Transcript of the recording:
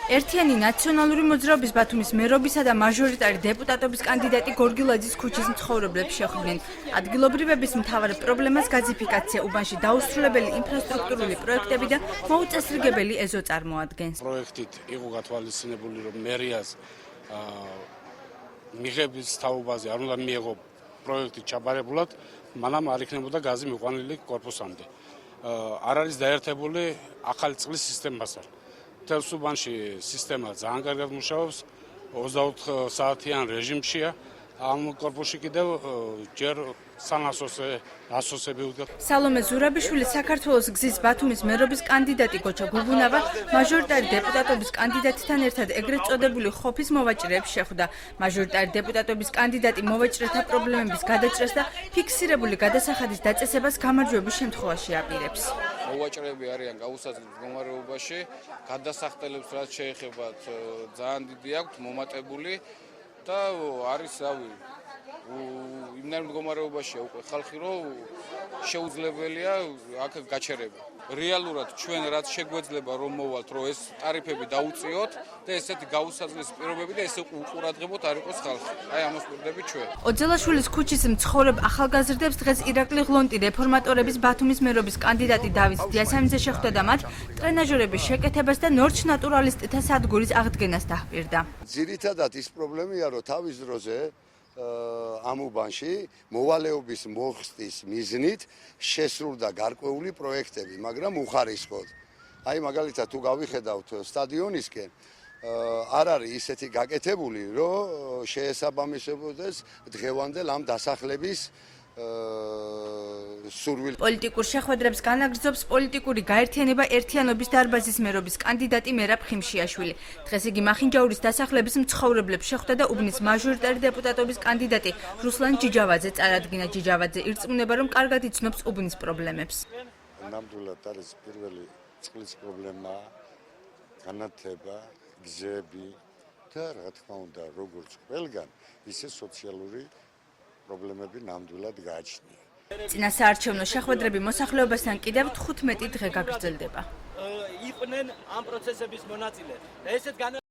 ერთიანი ნაციონალური მოძრაობის ბათუმის მერობისა და მაჟორიტარი დეპუტატობის კანდიდატი გორგილაძის ქუჩის მცხოვრებლებს შეხვდნენ. ადგილობრივების მთავარ პრობლემას გაზიფიკაცია, უბანში დაუსრულებელი ინფრასტრუქტურული პროექტები და მოუწესრიგებელი ეზო წარმოადგენს. პროექტით იყო გათვალისწინებული, რომ მერიას მიღების თაობაზე არ უნდა მიეღო პროექტი ჩაბარებულად, მანამ არ იქნებოდა გაზი მიყვანილი კორპუსამდე. არ არის დაერთებული ახალი წყლის სისტემასთან. მთელს უბანში სისტემა ძალიან კარგად მუშაობს, 24 საათიან რეჟიმშია. ამ კორპუსში კიდევ ჯერ ასოსები უდგათ. სალომე ზურაბიშვილი საქართველოს გზის ბათუმის მერობის კანდიდატი გოჩა გუგუნავა მაჟორიტარი დეპუტატობის კანდიდატთან ერთად ეგრეთ წოდებული ხოფის მოვაჭრეებს შეხვდა. მაჟორიტარი დეპუტატობის კანდიდატი მოვაჭრეთა პრობლემების გადაჭრას და ფიქსირებული გადასახადის დაწესებას გამარჯვების შემთხვევაში აპირებს. მოვაჭრეები არიან გაუსაზღვრელ მდგომარეობაში, გადასახდელებს რაც შეეხება ძალიან დიდი აქვთ მომატებული და არის იმნაირ მდგომარეობაშია უკვე ხალხი, რომ შეუძლებელია აქ გაჩერება. რეალურად ჩვენ რაც შეგვეძლება რომ მოვალთ, რომ ეს ტარიფები დაუწიოთ და ესეთი გაუსაზღვრელი პირობები და ესე უყურადღებოთ არ იყოს ხალხი. აი ამას ვკვირდებით ჩვენ. ოძელაშვილის ქუჩის მცხოვრებ ახალგაზრდებს დღეს ირაკლი ღლონტი რეფორმატორების ბათუმის მერობის კანდიდატი დავით დიასამიძე შეხვდა და მათ ტრენაჟორების შეკეთებას და ნორჩ ნატურალისტთა სადგურის აღდგენას დაჰპირდა. ძირითადად ის პრობლემია, რომ თავის დროზე ამ უბანში მოვალეობის მოხსნის მიზნით შესრულდა გარკვეული პროექტები, მაგრამ უხარისხოდ. აი მაგალითად თუ გავიხედავთ სტადიონისკენ, არ არის ისეთი გაკეთებული, რომ შეესაბამისებოდეს დღევანდელ ამ დასახლების სურვილს. პოლიტიკურ შეხვედრებს განაგრძობს პოლიტიკური გაერთიანება ერთიანობის დარბაზის მერობის კანდიდატი მერაბ ხიმშიაშვილი. დღეს იგი მახინჯაურის დასახლების მცხოვრებლებს შეხვდა და უბნის მაჟორიტარი დეპუტატობის კანდიდატი რუსლან ჯიჯავაძე წარადგინა. ჯიჯავაძე ირწმუნება, რომ კარგად იცნობს უბნის პრობლემებს. ნამდვილად არის პირველი წყლის პრობლემა, განათება, გზები და რა თქმა უნდა, როგორც ყველგან, ისე სოციალური პრობლემები ნამდვილად გააჩნია. წინასაარჩევნო შეხვედრები მოსახლეობასთან კიდევ 15 დღე გაგრძელდება. იყვნენ ამ პროცესების მონაწილე.